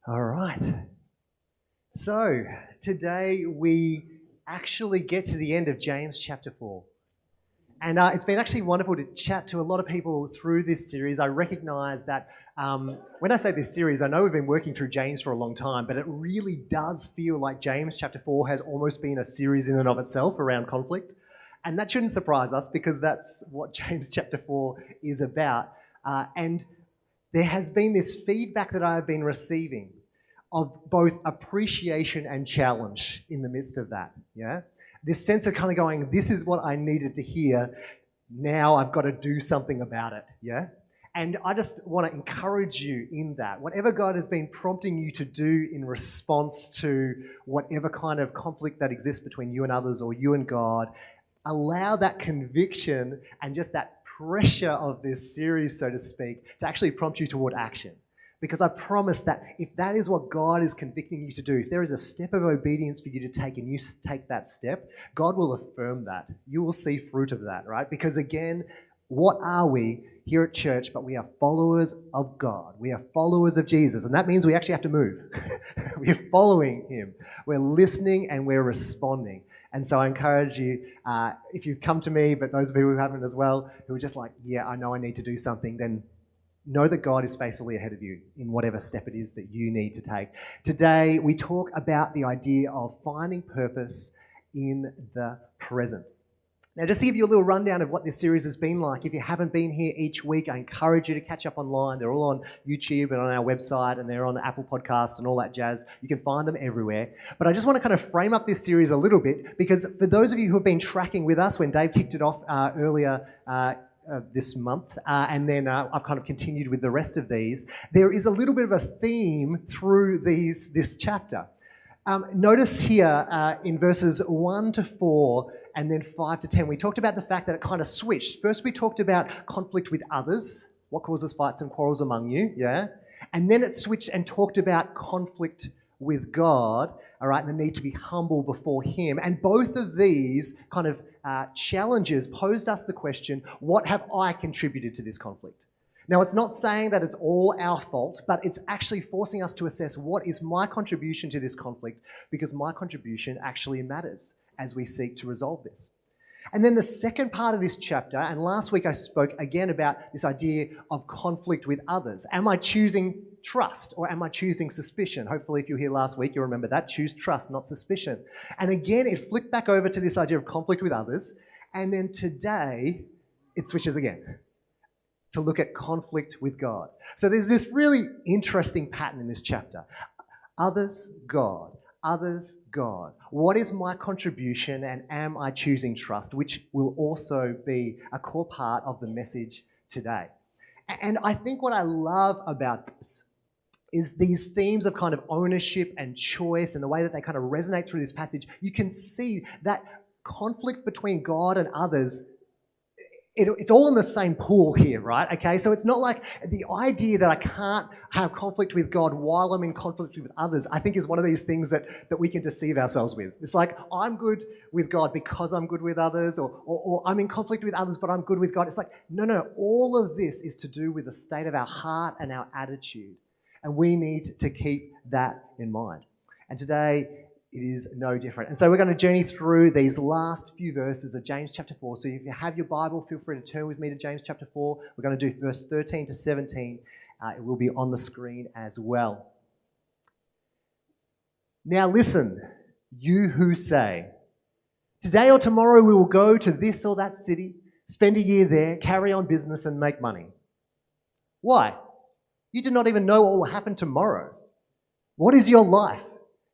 All right. So today we actually get to the end of James chapter 4. And it's been actually wonderful to chat to a lot of people through this series. I recognize that when I say this series, I know we've been working through James for a long time, but it really does feel like James chapter 4 has almost been a series in and of itself around conflict. And that shouldn't surprise us because that's what James chapter 4 is about. And there has been this feedback that I've been receiving of both appreciation and challenge in the midst of that, yeah? This sense of kind of going, this is what I needed to hear, now I've got to do something about it, yeah? And I just want to encourage you in that. Whatever God has been prompting you to do in response to whatever kind of conflict that exists between you and others or you and God, allow that conviction and just that pressure of this series, so to speak, to actually prompt you toward action. Because I promise that if that is what God is convicting you to do, if there is a step of obedience for you to take and you take that step, God will affirm that. You will see fruit of that, right? Because again, what are we here at church? But we are followers of God. We are followers of Jesus. And that means we actually have to move. We are following him. We're listening and we're responding. And so I encourage you, if you've come to me, but those of you who haven't as well, who are just like, yeah, I know I need to do something, then know that God is faithfully ahead of you in whatever step it is that you need to take. Today, we talk about the idea of finding purpose in the present. Now, just to give you a little rundown of what this series has been like, if you haven't been here each week, I encourage you to catch up online. They're all on YouTube and on our website, and they're on Apple Podcast and all that jazz. You can find them everywhere. But I just want to kind of frame up this series a little bit, because for those of you who have been tracking with us when Dave kicked it off earlier this month, and then I've kind of continued with the rest of these, there is a little bit of a theme through this chapter. Notice here in verses 1 to 4 and then 5 to 10, we talked about the fact that it kind of switched. First we talked about conflict with others, what causes fights and quarrels among you, yeah? And then it switched and talked about conflict with God, all right, and the need to be humble before him. And both of these kind of challenges posed us the question, what have I contributed to this conflict? Now, it's not saying that it's all our fault, but it's actually forcing us to assess what is my contribution to this conflict, because my contribution actually matters as we seek to resolve this. And then the second part of this chapter, and last week I spoke again about this idea of conflict with others. Am I choosing trust or am I choosing suspicion? Hopefully if you were here last week, you'll remember that. Choose trust, not suspicion. And again, it flipped back over to this idea of conflict with others. And then today, it switches again to look at conflict with God. So there's this really interesting pattern in this chapter. Others, God. Others, God. What is my contribution and am I choosing trust? Which will also be a core part of the message today. And I think what I love about this is these themes of kind of ownership and choice and the way that they kind of resonate through this passage. You can see that conflict between God and others, it's all in the same pool here, right? Okay, so it's not like the idea that I can't have conflict with God while I'm in conflict with others, I think is one of these things that we can deceive ourselves with. It's like, I'm good with God because I'm good with others, or I'm in conflict with others, but I'm good with God. It's like, no, all of this is to do with the state of our heart and our attitude. And we need to keep that in mind. And today, it is no different. And so we're going to journey through these last few verses of James chapter 4. So if you have your Bible, feel free to turn with me to James chapter 4. We're going to do verse 13 to 17. It will be on the screen as well. Now listen, you who say, today or tomorrow we will go to this or that city, spend a year there, carry on business and make money. Why? You do not even know what will happen tomorrow. What is your life?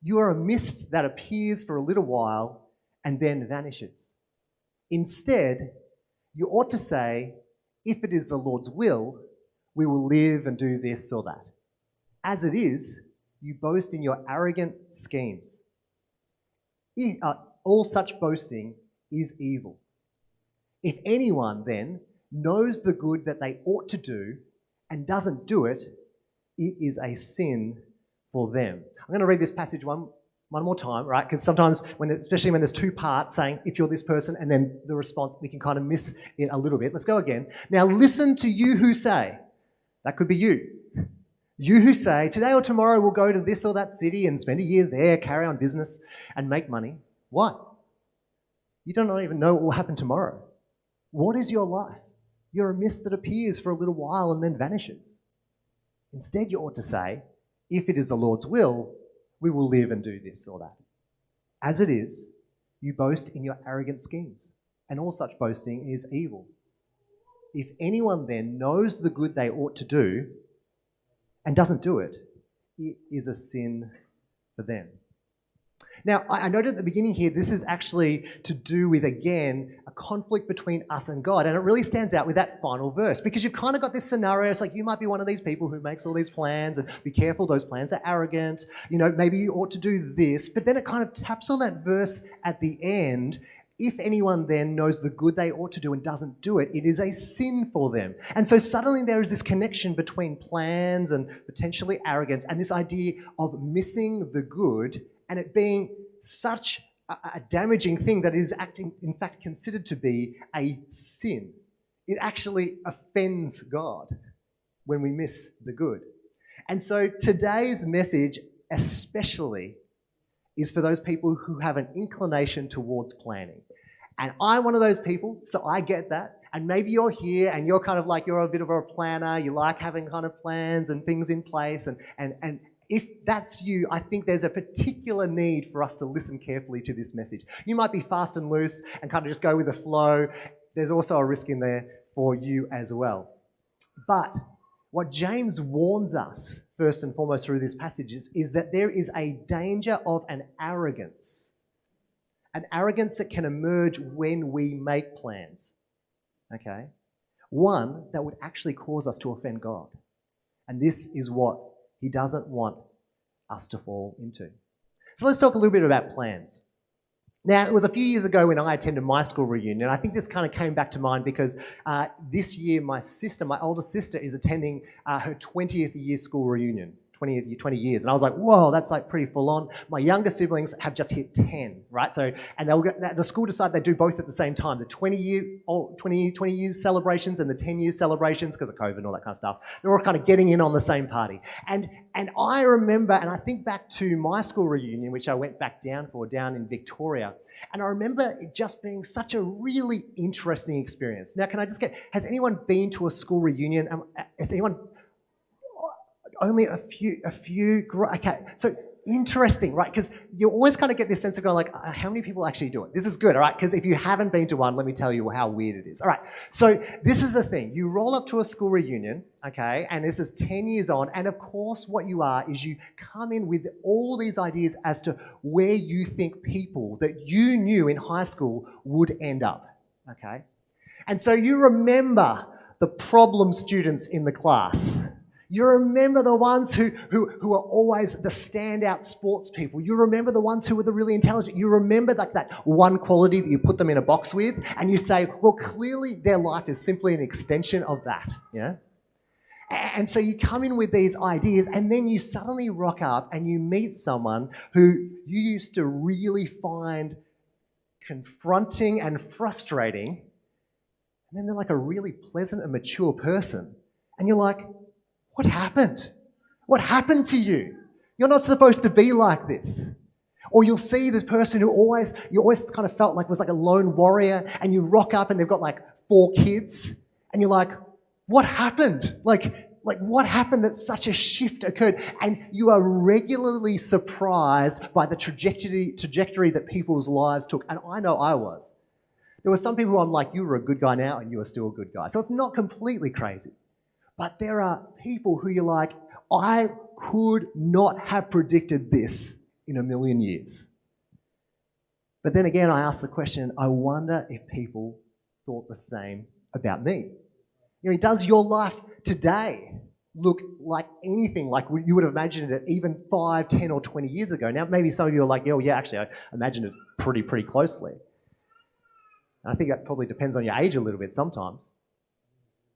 You are a mist that appears for a little while and then vanishes. Instead, you ought to say, if it is the Lord's will, we will live and do this or that. As it is, you boast in your arrogant schemes. All such boasting is evil. If anyone then knows the good that they ought to do and doesn't do it, it is a sin for them. I'm going to read this passage one more time, right? Because sometimes, especially when there's two parts saying, if you're this person, and then the response, we can kind of miss it a little bit. Let's go again. Now listen to you who say, that could be you. You who say, today or tomorrow we'll go to this or that city and spend a year there, carry on business and make money. Why? You don't even know what will happen tomorrow. What is your life? You're a mist that appears for a little while and then vanishes. Instead, you ought to say, if it is the Lord's will, we will live and do this or that. As it is, you boast in your arrogant schemes, and all such boasting is evil. If anyone then knows the good they ought to do and doesn't do it, it is a sin for them. Now, I noted at the beginning here, this is actually to do with, again, a conflict between us and God. And it really stands out with that final verse, because you've kind of got this scenario. It's like you might be one of these people who makes all these plans, and be careful, those plans are arrogant. You know, maybe you ought to do this. But then it kind of taps on that verse at the end. If anyone then knows the good they ought to do and doesn't do it, it is a sin for them. And so suddenly there is this connection between plans and potentially arrogance and this idea of missing the good and it being such a damaging thing that it is in fact considered to be a sin. It actually offends God when we miss the good. And so today's message especially is for those people who have an inclination towards planning. And I'm one of those people, so I get that. And maybe you're here and you're kind of like, you're a bit of a planner, you like having kind of plans and things in place. And if that's you, I think there's a particular need for us to listen carefully to this message. You might be fast and loose and kind of just go with the flow. There's also a risk in there for you as well. But what James warns us, first and foremost through this passage, is that there is a danger of an arrogance that can emerge when we make plans, okay? One that would actually cause us to offend God. And this is what he doesn't want us to fall into. So let's talk a little bit about plans. Now, it was a few years ago when I attended my school reunion. I think this kind of came back to mind because this year my older sister, is attending her 20th year school reunion, 20 years. And I was like, whoa, that's like pretty full on. My younger siblings have just hit 10, right? So, and the school decided they do both at the same time, the 20 years celebrations and the 10 years celebrations because of COVID and all that kind of stuff. They're all kind of getting in on the same party. And I remember, and I think back to my school reunion, which I went back down in Victoria, and I remember it just being such a really interesting experience. Now, can I just has anyone been to a school reunion? Has anyone... Only a few, okay, so interesting, right? Because you always kind of get this sense of going like, how many people actually do it? This is good, all right? Because if you haven't been to one, let me tell you how weird it is. All right, so this is the thing. You roll up to a school reunion, okay, and this is 10 years on, and of course what you are is you come in with all these ideas as to where you think people that you knew in high school would end up, okay? And so you remember the problem students in the class. You remember the ones who are always the standout sports people. You remember the ones who were the really intelligent. You remember like that one quality that you put them in a box with and you say, well, clearly their life is simply an extension of that, yeah? And so you come in with these ideas and then you suddenly rock up and you meet someone who you used to really find confronting and frustrating, and then they're like a really pleasant and mature person. And you're like, what happened? What happened to you? You're not supposed to be like this. Or you'll see this person who you always kind of felt like was like a lone warrior, and you rock up and they've got like 4 kids, and you're like, what happened? Like what happened that such a shift occurred? And you are regularly surprised by the trajectory that people's lives took. And I know I was. There were some people who I'm like, you were a good guy now and you are still a good guy. So it's not completely crazy. But there are people who you're like, I could not have predicted this in a million years. But then again, I ask the question, I wonder if people thought the same about me. You know, does your life today look like anything like you would have imagined it even 5, 10 or 20 years ago? Now, maybe some of you are like, oh yeah, actually, I imagined it pretty closely. And I think that probably depends on your age a little bit sometimes.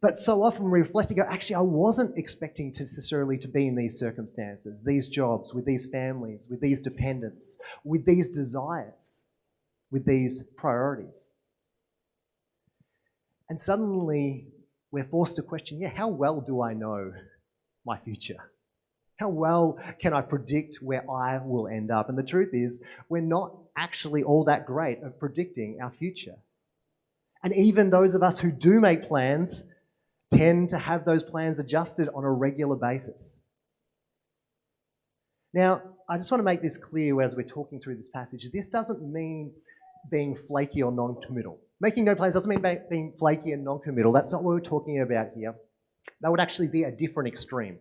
But so often we reflect and go, actually, I wasn't expecting necessarily to be in these circumstances, these jobs, with these families, with these dependents, with these desires, with these priorities. And suddenly we're forced to question, how well do I know my future? How well can I predict where I will end up? And the truth is, we're not actually all that great at predicting our future. And even those of us who do make plans tend to have those plans adjusted on a regular basis. Now, I just want to make this clear as we're talking through this passage. This doesn't mean being flaky or non-committal. Making no plans doesn't mean being flaky and non-committal. That's not what we're talking about here. That would actually be a different extreme.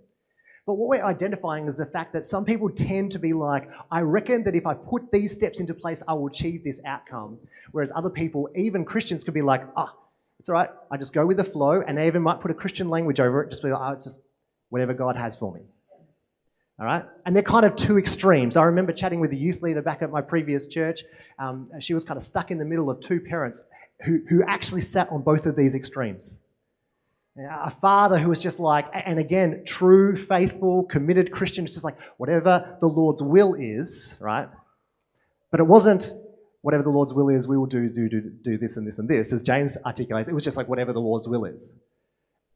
But what we're identifying is the fact that some people tend to be like, I reckon that if I put these steps into place, I will achieve this outcome. Whereas other people, even Christians, could be like, it's all right, I just go with the flow, and they even might put a Christian language over it, just be like, it's just whatever God has for me. All right? And they're kind of two extremes. I remember chatting with a youth leader back at my previous church. She was kind of stuck in the middle of two parents who actually sat on both of these extremes. A father who was just like, and again, true, faithful, committed Christian, it's just like, whatever the Lord's will is, right? But it wasn't, whatever the Lord's will is, we will do this and this and this, as James articulates. It was just like, whatever the Lord's will is.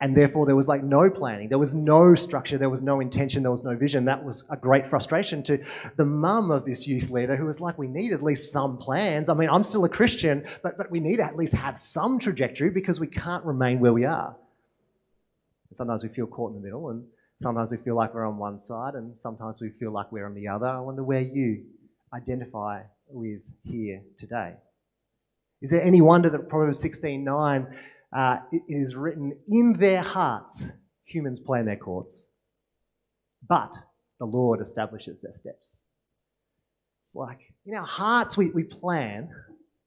And therefore, there was like no planning, there was no structure, there was no intention, there was no vision. That was a great frustration to the mum of this youth leader who was like, we need at least some plans. I mean, I'm still a Christian, but we need to at least have some trajectory because we can't remain where we are. And sometimes we feel caught in the middle, and sometimes we feel like we're on one side, and sometimes we feel like we're on the other. I wonder where you identify with here today. Is there any wonder that Proverbs 16:9 it is written, in their hearts humans plan their courts, but the Lord establishes their steps. It's like, in our hearts we plan,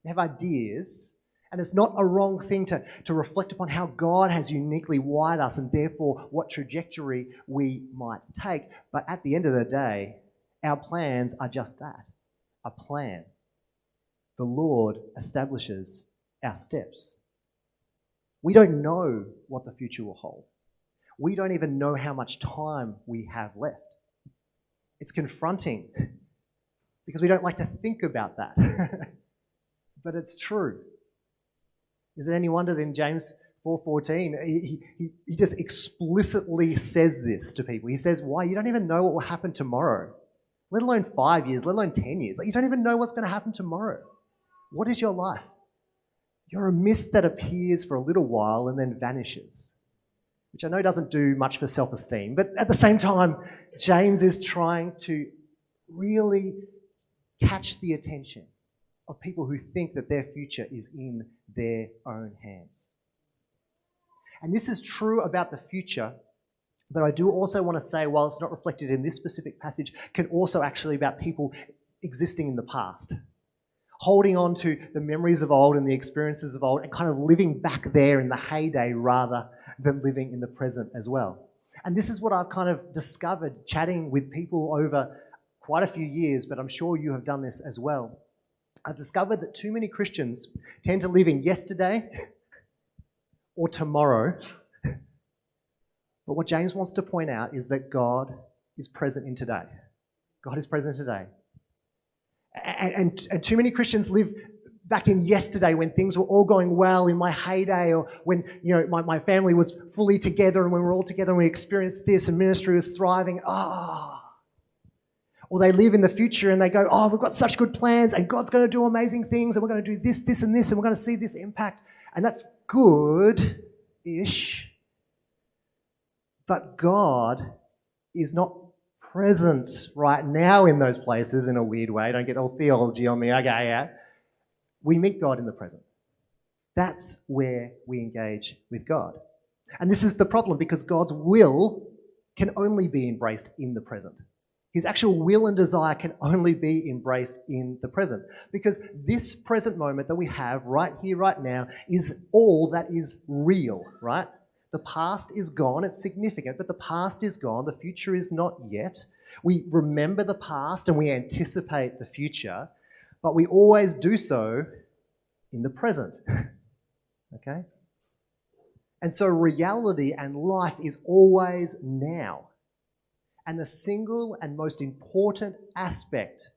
we have ideas, and it's not a wrong thing to reflect upon how God has uniquely wired us and therefore what trajectory we might take. But at the end of the day, our plans are just that, a plan. The Lord establishes our steps. We don't know what the future will hold. We don't even know how much time we have left. It's confronting because we don't like to think about that. But it's true. Is it any wonder that in James 4:14, he just explicitly says this to people. He says, why? You don't even know what will happen tomorrow, let alone 5 years, let alone 10 years. Like, you don't even know what's going to happen tomorrow. What is your life? You're a mist that appears for a little while and then vanishes, which I know doesn't do much for self-esteem. But at the same time, James is trying to really catch the attention of people who think that their future is in their own hands. And this is true about the future, but I do also want to say, while it's not reflected in this specific passage, can also actually be about people existing in the past, holding on to the memories of old and the experiences of old and kind of living back there in the heyday rather than living in the present as well. And this is what I've kind of discovered chatting with people over quite a few years, but I'm sure you have done this as well. I've discovered that too many Christians tend to live in yesterday or tomorrow. But what James wants to point out is that God is present in today. God is present today. And too many Christians live back in yesterday when things were all going well in my heyday, or when my family was fully together and when we were all together and we experienced this and ministry was thriving. Or they live in the future and they go, we've got such good plans and God's going to do amazing things and we're going to do this, this and this and we're going to see this impact. And that's good-ish. But God is not present right now in those places in a weird way. Don't get all theology on me. Okay, yeah. We meet God in the present. That's where we engage with God. And this is the problem because God's will can only be embraced in the present. His actual will and desire can only be embraced in the present because this present moment that we have right here, right now is all that is real, right? The past is gone. It's significant, but the past is gone. The future is not yet. We remember the past and we anticipate the future, but we always do so in the present, okay? And so reality and life is always now. And the single and most important aspect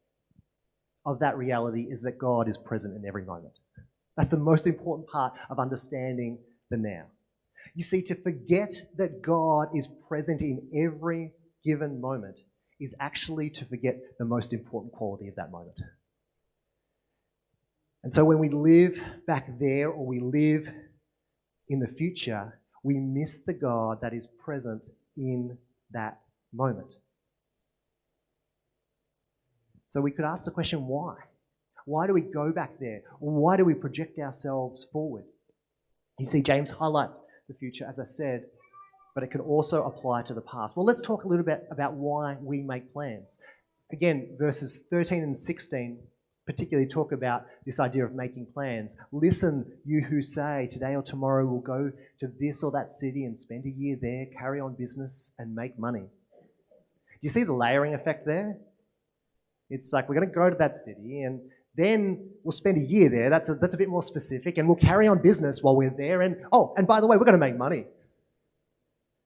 of that reality is that God is present in every moment. That's the most important part of understanding the now. You see, to forget that God is present in every given moment is actually to forget the most important quality of that moment. And so when we live back there or we live in the future, we miss the God that is present in that moment. So we could ask the question, why? Why do we go back there? Why do we project ourselves forward? You see, James highlights the future, as I said, but it can also apply to the past. Well, let's talk a little bit about why we make plans. Again, verses 13 and 16 particularly talk about this idea of making plans. Listen, you who say, today or tomorrow we'll go to this or that city and spend a year there, carry on business and make money. Do you see the layering effect there? It's like, we're going to go to that city and then we'll spend a year there. That's a bit more specific, and we'll carry on business while we're there. And by the way, we're going to make money. You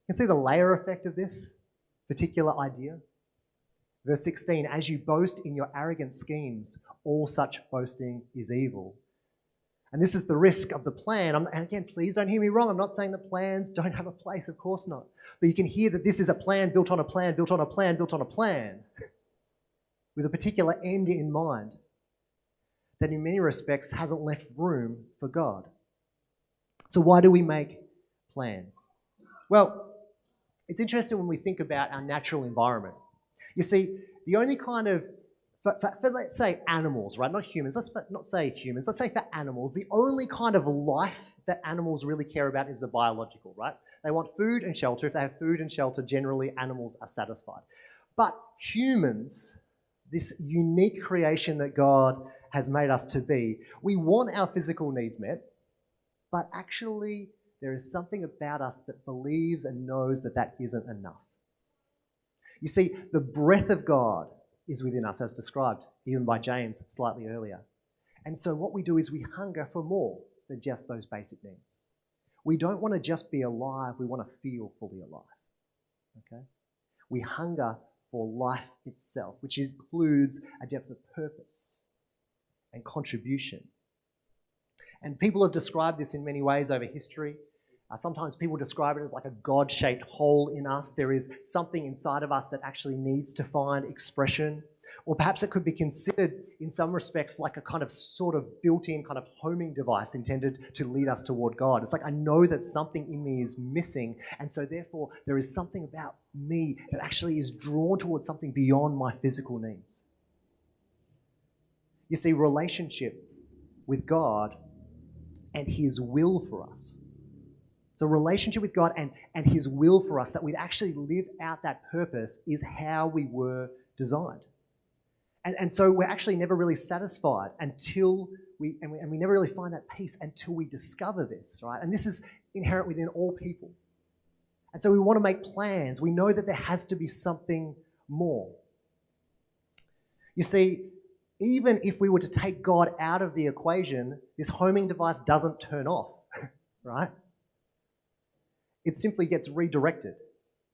can see the layer effect of this particular idea. Verse 16, as you boast in your arrogant schemes, all such boasting is evil. And this is the risk of the plan. And again, please don't hear me wrong. I'm not saying that plans don't have a place, of course not. But you can hear that this is a plan built on a plan, built on a plan, built on a plan, with a particular end in mind that in many respects hasn't left room for God. So why do we make plans? Well, it's interesting when we think about our natural environment. You see, the only kind of, for let's say animals, right? Not humans, let's not say humans, let's say for animals, the only kind of life that animals really care about is the biological, right? They want food and shelter. If they have food and shelter, generally animals are satisfied. But humans, this unique creation that God has made us to be, we want our physical needs met, but actually there is something about us that believes and knows that that isn't enough. You see, the breath of God is within us, as described even by James slightly earlier. And so what we do is we hunger for more than just those basic needs. We don't want to just be alive, we want to feel fully alive. Okay? We hunger for life itself, which includes a depth of purpose and contribution. And people have described this in many ways over history. Sometimes people describe it as like a God-shaped hole in us. There is something inside of us that actually needs to find expression. Or perhaps it could be considered in some respects like a kind of sort of built-in kind of homing device intended to lead us toward God. It's like, I know that something in me is missing, and so therefore there is something about me that actually is drawn towards something beyond my physical needs. You see, relationship with God and His will for us. So relationship with God and His will for us, that we'd actually live out that purpose, is how we were designed. And so we're actually never really satisfied until we never really find that peace until we discover this, right? And this is inherent within all people. And so we want to make plans. We know that there has to be something more. You see, even if we were to take God out of the equation, this homing device doesn't turn off, right? It simply gets redirected.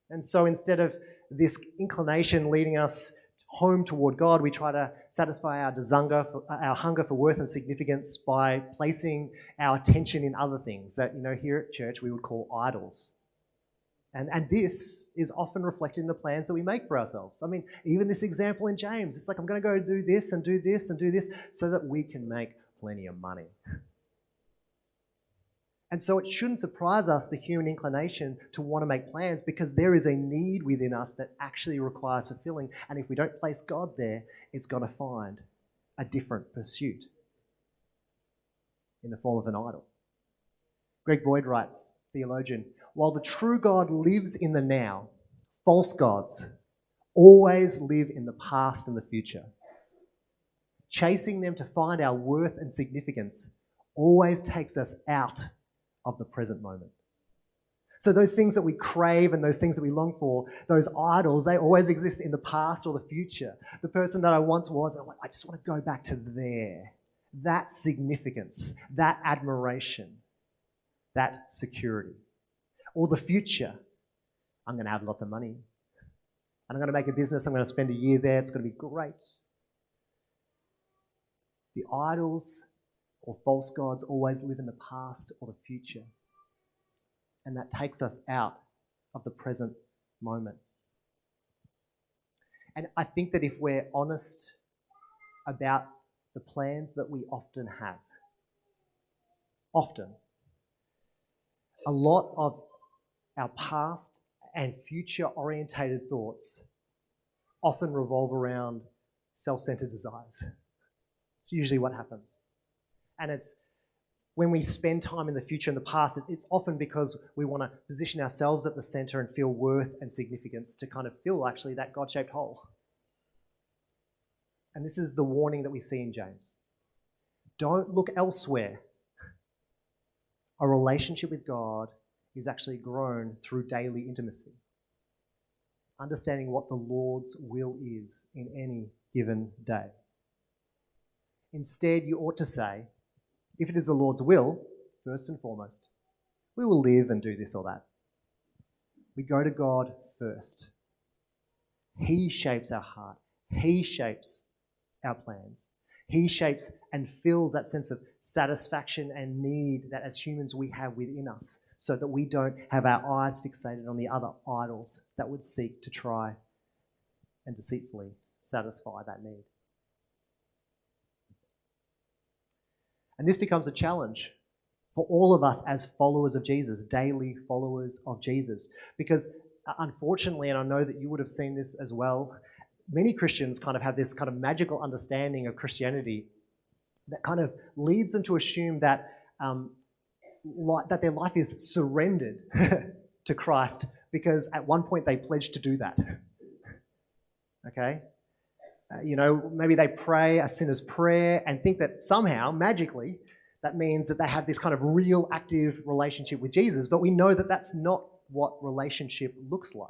And so instead of this inclination leading us home toward God, we try to satisfy our hunger for worth and significance by placing our attention in other things that, here at church we would call idols. And this is often reflected in the plans that we make for ourselves. I mean, even this example in James, it's like, I'm going to go do this and do this and do this so that we can make plenty of money. And so it shouldn't surprise us, the human inclination to want to make plans, because there is a need within us that actually requires fulfilling. And if we don't place God there, it's going to find a different pursuit in the form of an idol. Greg Boyd writes, theologian, while the true God lives in the now, false gods always live in the past and the future. Chasing them to find our worth and significance always takes us out of the present moment. So those things that we crave and those things that we long for, those idols, they always exist in the past or the future. The person that I once was, I'm like, I just want to go back to there. That significance, that admiration, that security. Or the future, I'm going to have lots of money. And I'm going to make a business, I'm going to spend a year there, it's going to be great. The idols or false gods always live in the past or the future. And that takes us out of the present moment. And I think that if we're honest about the plans that we often have, a lot of our past and future-orientated thoughts often revolve around self-centered desires. It's usually what happens. And it's when we spend time in the future and the past, it's often because we want to position ourselves at the center and feel worth and significance to kind of fill actually that God-shaped hole. And this is the warning that we see in James. Don't look elsewhere. A relationship with God is actually grown through daily intimacy. Understanding what the Lord's will is in any given day. Instead, you ought to say, if it is the Lord's will, first and foremost, we will live and do this or that. We go to God first. He shapes our heart. He shapes our plans. He shapes and fills that sense of satisfaction and need that as humans we have within us, so that we don't have our eyes fixated on the other idols that would seek to try and deceitfully satisfy that need. And this becomes a challenge for all of us as followers of Jesus, daily followers of Jesus, because unfortunately, and I know that you would have seen this as well, many Christians kind of have this kind of magical understanding of Christianity that kind of leads them to assume that that their life is surrendered to Christ because at one point they pledged to do that. Okay? Maybe they pray a sinner's prayer and think that somehow, magically, that means that they have this kind of real active relationship with Jesus, but we know that that's not what relationship looks like.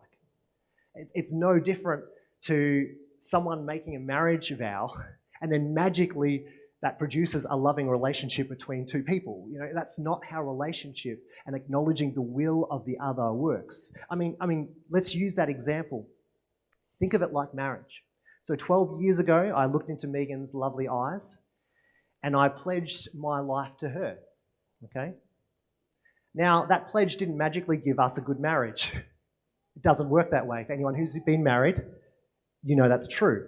It's no different to someone making a marriage vow and then magically that produces a loving relationship between two people. That's not how relationship and acknowledging the will of the other works. I mean, let's use that example. Think of it like marriage. So 12 years ago, I looked into Megan's lovely eyes and I pledged my life to her, okay? Now, that pledge didn't magically give us a good marriage. It doesn't work that way. For anyone who's been married, you know that's true.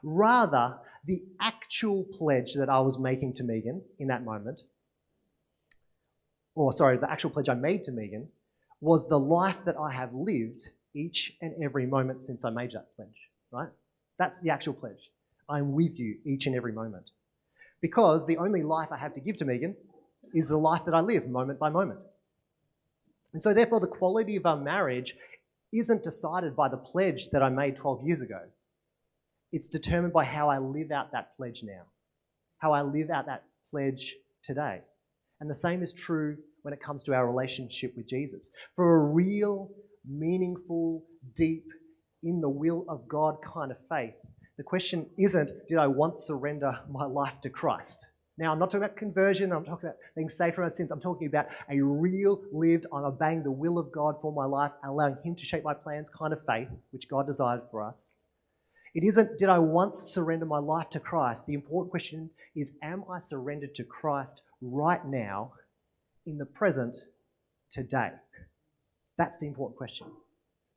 Rather, the actual pledge that I was making to Megan in that moment, the actual pledge I made to Megan was the life that I have lived each and every moment since I made that pledge, right? That's the actual pledge. I'm with you each and every moment. Because the only life I have to give to Megan is the life that I live moment by moment. And so therefore the quality of our marriage isn't decided by the pledge that I made 12 years ago. It's determined by how I live out that pledge now, how I live out that pledge today. And the same is true when it comes to our relationship with Jesus. For a real, meaningful, deep, in the will of God kind of faith, the question isn't, did I once surrender my life to Christ? Now, I'm not talking about conversion, I'm talking about being saved from our sins. I'm talking about a real, lived, I'm obeying the will of God for my life, allowing Him to shape my plans kind of faith, which God desired for us. It isn't, did I once surrender my life to Christ? The important question is, am I surrendered to Christ right now, in the present, today? That's the important question.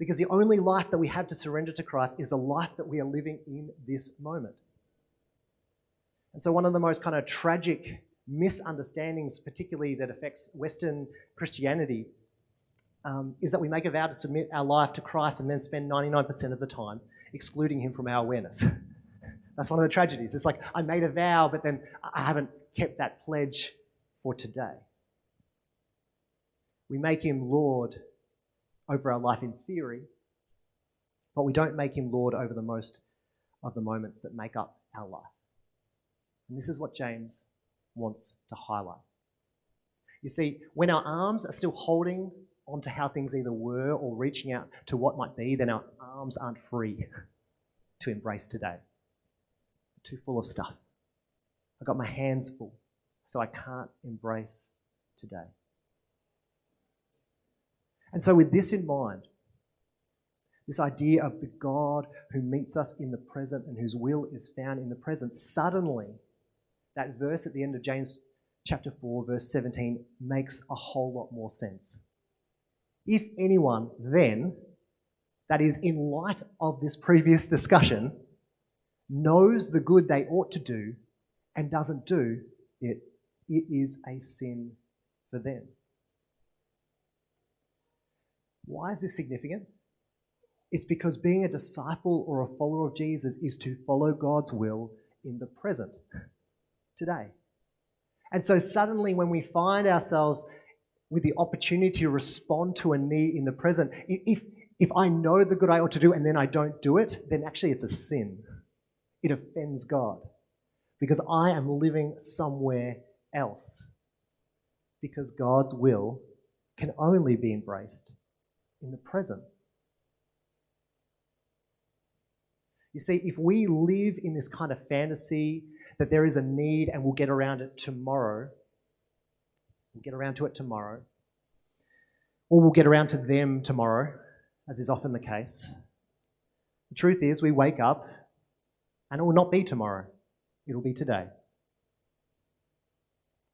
Because the only life that we have to surrender to Christ is the life that we are living in this moment. And so one of the most kind of tragic misunderstandings, particularly that affects Western Christianity, is that we make a vow to submit our life to Christ and then spend 99% of the time excluding Him from our awareness. That's one of the tragedies. It's like, I made a vow, but then I haven't kept that pledge for today. We make Him Lord over our life in theory, but we don't make Him Lord over the most of the moments that make up our life. And this is what James wants to highlight. You see, when our arms are still holding onto how things either were or reaching out to what might be, then our arms aren't free to embrace today. Too full of stuff. I've got my hands full, so I can't embrace today. And so with this in mind, this idea of the God who meets us in the present and whose will is found in the present, suddenly that verse at the end of James chapter 4, verse 17 makes a whole lot more sense. If anyone then that is, in light of this previous discussion, knows the good they ought to do and doesn't do it, it is a sin for them. Why is this significant? It's because being a disciple or a follower of Jesus is to follow God's will in the present, today. And so suddenly when we find ourselves with the opportunity to respond to a need in the present, if I know the good I ought to do and then I don't do it, then actually it's a sin. It offends God because I am living somewhere else. Because God's will can only be embraced in the present. You see, if we live in this kind of fantasy that there is a need and we'll get around it tomorrow, or we'll get around to them tomorrow, as is often the case, the truth is we wake up and it will not be tomorrow. It'll be today.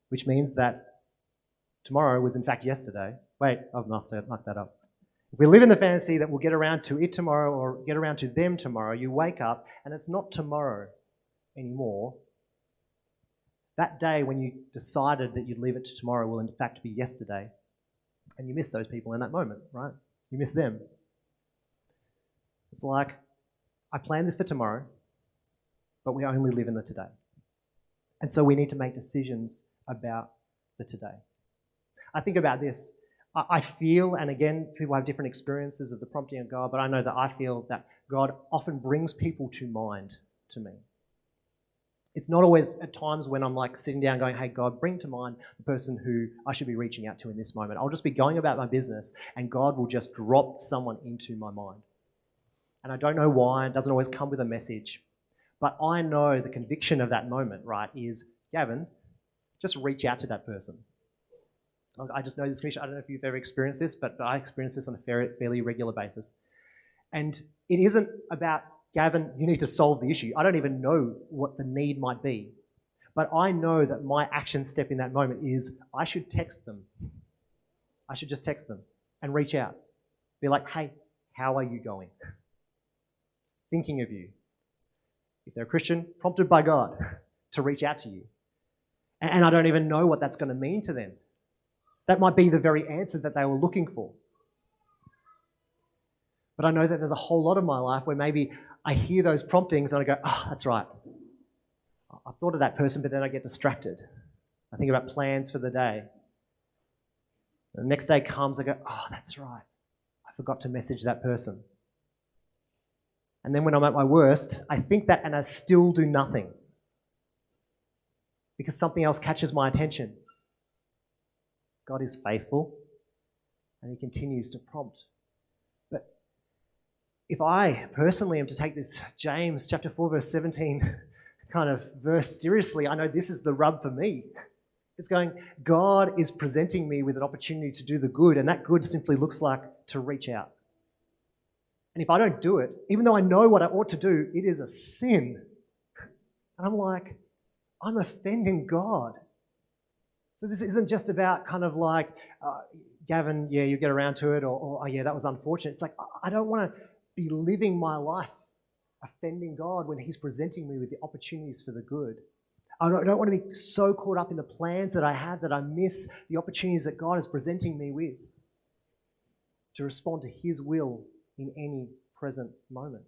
Which means that tomorrow was in fact yesterday. Wait, I've mucked that up. If we live in the fantasy that we'll get around to it tomorrow or get around to them tomorrow, you wake up and it's not tomorrow anymore. That day when you decided that you'd leave it to tomorrow will in fact be yesterday. And you miss those people in that moment, right? You miss them. It's like, I planned this for tomorrow, but we only live in the today. And so we need to make decisions about the today. I think about this. I feel, and again, people have different experiences of the prompting of God, but I know that I feel that God often brings people to mind to me. It's not always at times when I'm like sitting down going, hey, God, bring to mind the person who I should be reaching out to in this moment. I'll just be going about my business and God will just drop someone into my mind. And I don't know why. It doesn't always come with a message. But I know the conviction of that moment, right, is, Gavin, just reach out to that person. I just know this conviction. I don't know if you've ever experienced this, but I experience this on a fairly regular basis. And it isn't about, Gavin, you need to solve the issue. I don't even know what the need might be. But I know that my action step in that moment is I should text them. I should just text them and reach out. Be like, hey, how are you going? Thinking of you. If they're a Christian, prompted by God to reach out to you. And I don't even know what that's going to mean to them. That might be the very answer that they were looking for. But I know that there's a whole lot of my life where maybe I hear those promptings and I go, oh, that's right. I've thought of that person, but then I get distracted. I think about plans for the day. The next day comes, I go, oh, that's right. I forgot to message that person. And then when I'm at my worst, I think that and I still do nothing because something else catches my attention. God is faithful and he continues to prompt. But if I personally am to take this James chapter 4 verse 17 kind of verse seriously, I know this is the rub for me. It's going, God is presenting me with an opportunity to do the good, and that good simply looks like to reach out. And if I don't do it, even though I know what I ought to do, it is a sin. And I'm like, I'm offending God. So this isn't just about kind of like, Gavin, yeah, you get around to it, or oh, yeah, that was unfortunate. It's like, I don't want to be living my life offending God when he's presenting me with the opportunities for the good. I don't want to be so caught up in the plans that I have that I miss the opportunities that God is presenting me with to respond to his will in any present moment.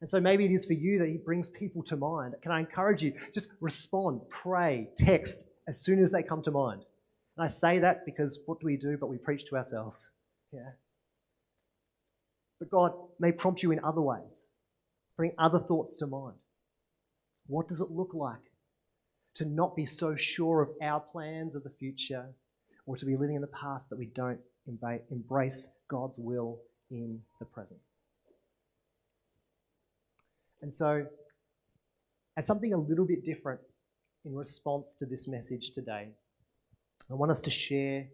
And so maybe it is for you that he brings people to mind. Can I encourage you? Just respond, pray, text as soon as they come to mind. And I say that because what do we do but we preach to ourselves? Yeah. But God may prompt you in other ways. Bring other thoughts to mind. What does it look like to not be so sure of our plans of the future or to be living in the past that we don't embrace God's will in the present? And so, as something a little bit different in response to this message today, I want us to share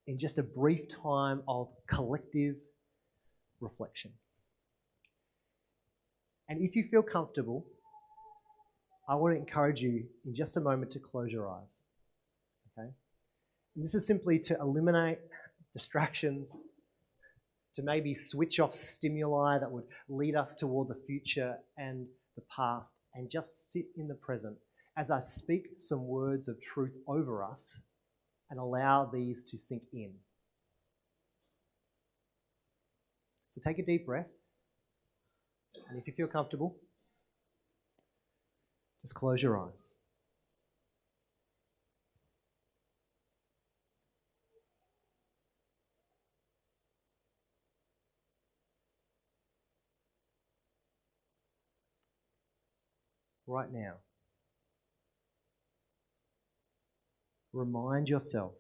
in just a brief time of collective reflection. And if you feel comfortable, I want to encourage you in just a moment to close your eyes. Okay? And this is simply to eliminate distractions, to maybe switch off stimuli that would lead us toward the future and the past, and just sit in the present as I speak some words of truth over us and allow these to sink in. So take a deep breath, and if you feel comfortable, just close your eyes. Right now, remind yourself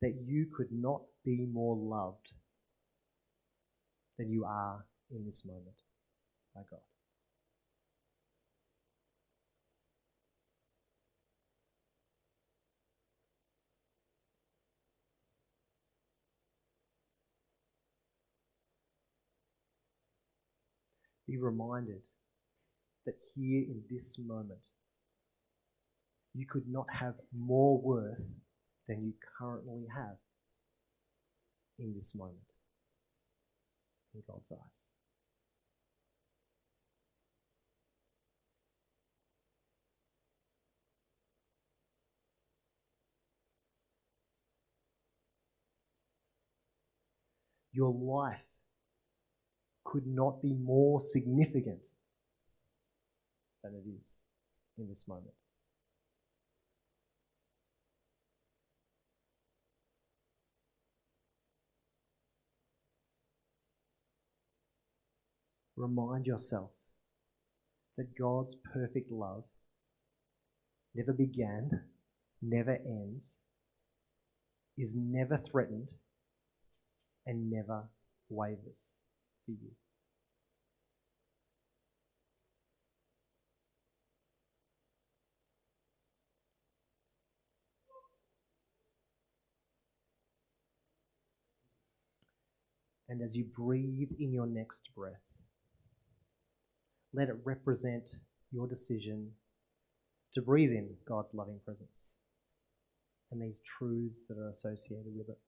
that you could not be more loved than you are in this moment by God. Be reminded that here in this moment, you could not have more worth than you currently have in this moment in God's eyes. Your life could not be more significant than it is in this moment. Remind yourself that God's perfect love never began, never ends, is never threatened, and never wavers for you. And as you breathe in your next breath, let it represent your decision to breathe in God's loving presence and these truths that are associated with it.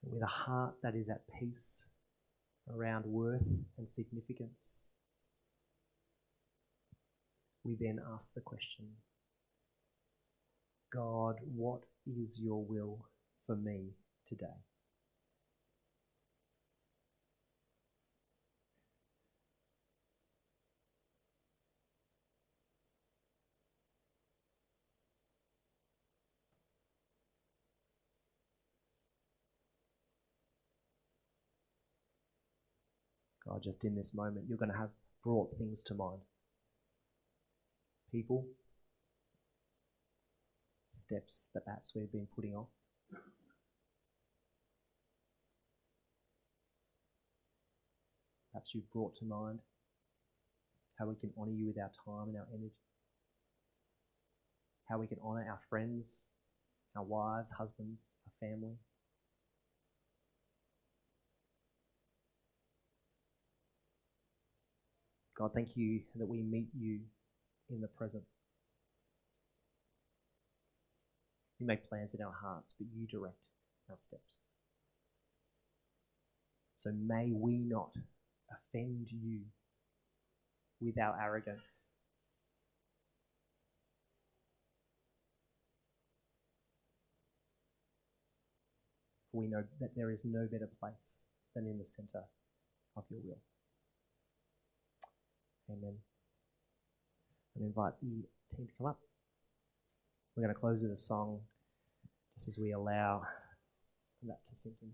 And with a heart that is at peace around worth and significance, we then ask the question, God, what is your will for me today? God, just in this moment, you're going to have brought things to mind. People, steps that perhaps we've been putting off. Perhaps you've brought to mind how we can honour you with our time and our energy. How we can honour our friends, our wives, husbands, our family. God, thank you that we meet you in the present. You make plans in our hearts, but you direct our steps. So may we not offend you with our arrogance. For we know that there is no better place than in the centre of your will. Amen. And invite the team to come up. We're going to close with a song just as we allow that to sink in.